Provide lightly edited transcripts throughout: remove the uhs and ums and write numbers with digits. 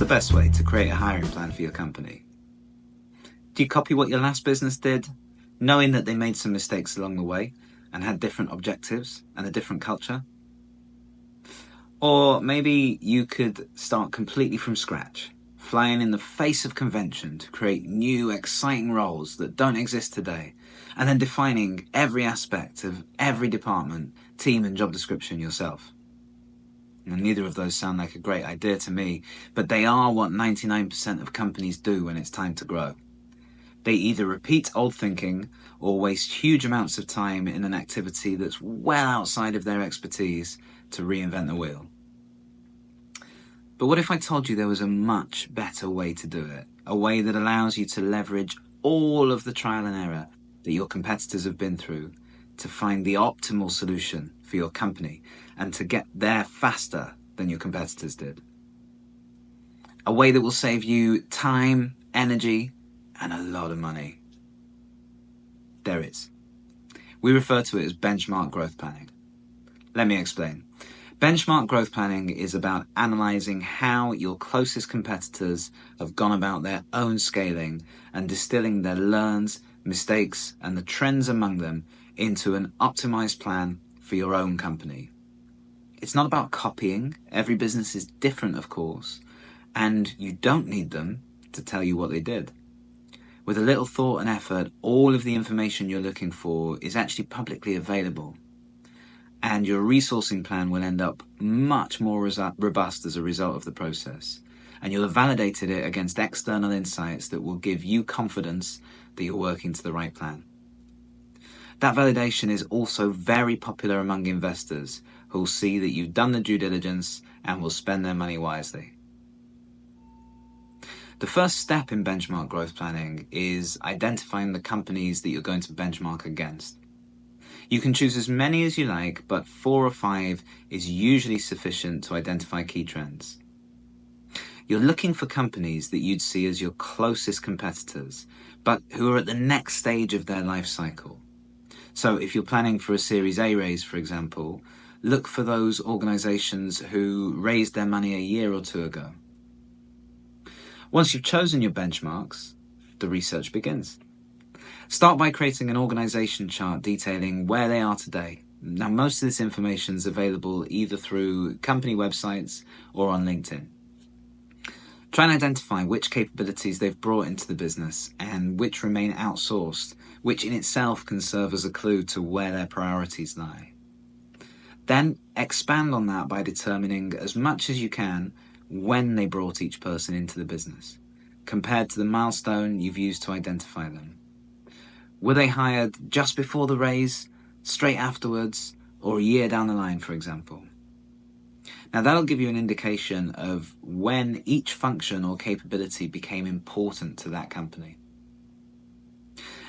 the best way to create a hiring plan for your company? Do you copy what your last business did, knowing that they made some mistakes along the way and had different objectives and a different culture? Or maybe you could start completely from scratch, flying in the face of convention to create new, exciting roles that don't exist today, and then defining every aspect of every department, team, and job description yourself. Now, neither of those sound like a great idea to me, but they are what 99% of companies do when it's time to grow. They either repeat old thinking or waste huge amounts of time in an activity that's well outside of their expertise to reinvent the wheel. But what if I told you there was a much better way to do it? A way that allows you to leverage all of the trial and error that your competitors have been through to find the optimal solution for your company and to get there faster than your competitors did. A way that will save you time, energy, and a lot of money. There is. We refer to it as benchmark growth planning. Let me explain. Benchmark growth planning is about analyzing how your closest competitors have gone about their own scaling and distilling their learns, mistakes, and the trends among them into an optimized plan for your own company. It's not about copying. Every business is different, of course, and you don't need them to tell you what they did. With a little thought and effort, all of the information you're looking for is actually publicly available. And your resourcing plan will end up much more robust as a result of the process. And you'll have validated it against external insights that will give you confidence that you're working to the right plan. That validation is also very popular among investors who will see that you've done the due diligence and will spend their money wisely. The first step in benchmark growth planning is identifying the companies that you're going to benchmark against. You can choose as many as you like, but 4 or 5 is usually sufficient to identify key trends. You're looking for companies that you'd see as your closest competitors, but who are at the next stage of their life cycle. So if you're planning for a Series A raise, for example, look for those organizations who raised their money a year or 2 ago. Once you've chosen your benchmarks, the research begins. Start by creating an organization chart detailing where they are today. Now, most of this information is available either through company websites or on LinkedIn. Try and identify which capabilities they've brought into the business and which remain outsourced, which in itself can serve as a clue to where their priorities lie. Then expand on that by determining as much as you can when they brought each person into the business, compared to the milestone you've used to identify them. Were they hired just before the raise, straight afterwards, or a year down the line, for example? Now that'll give you an indication of when each function or capability became important to that company.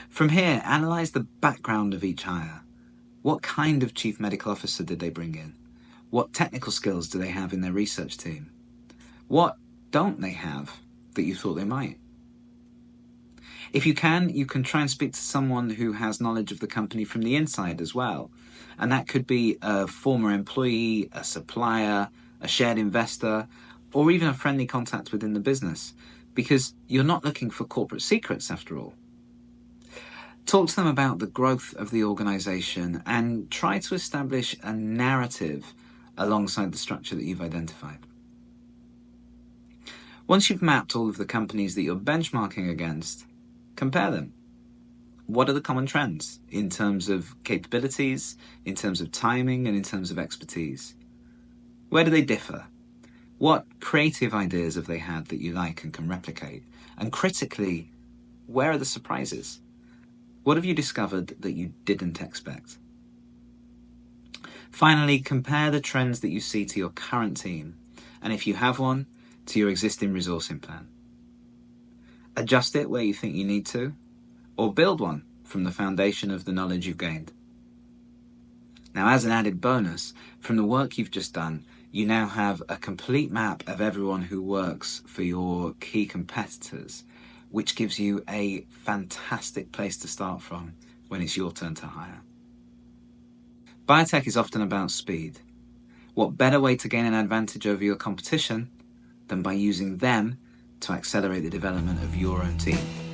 From here, analyze the background of each hire. What kind of chief medical officer did they bring in? What technical skills do they have in their research team? What don't they have that you thought they might? If you can try and speak to someone who has knowledge of the company from the inside as well. And that could be a former employee, a supplier, a shared investor, or even a friendly contact within the business, because you're not looking for corporate secrets after all. Talk to them about the growth of the organization and try to establish a narrative alongside the structure that you've identified. Once you've mapped all of the companies that you're benchmarking against, compare them. What are the common trends in terms of capabilities, in terms of timing, and in terms of expertise? Where do they differ? What creative ideas have they had that you like and can replicate? And critically, where are the surprises? What have you discovered that you didn't expect? Finally, compare the trends that you see to your current team, and if you have one, to your existing resourcing plan. Adjust it where you think you need to, or build one from the foundation of the knowledge you've gained. Now, as an added bonus, from the work you've just done, you now have a complete map of everyone who works for your key competitors, which gives you a fantastic place to start from when it's your turn to hire. Biotech is often about speed. What better way to gain an advantage over your competition than by using them to accelerate the development of your own team.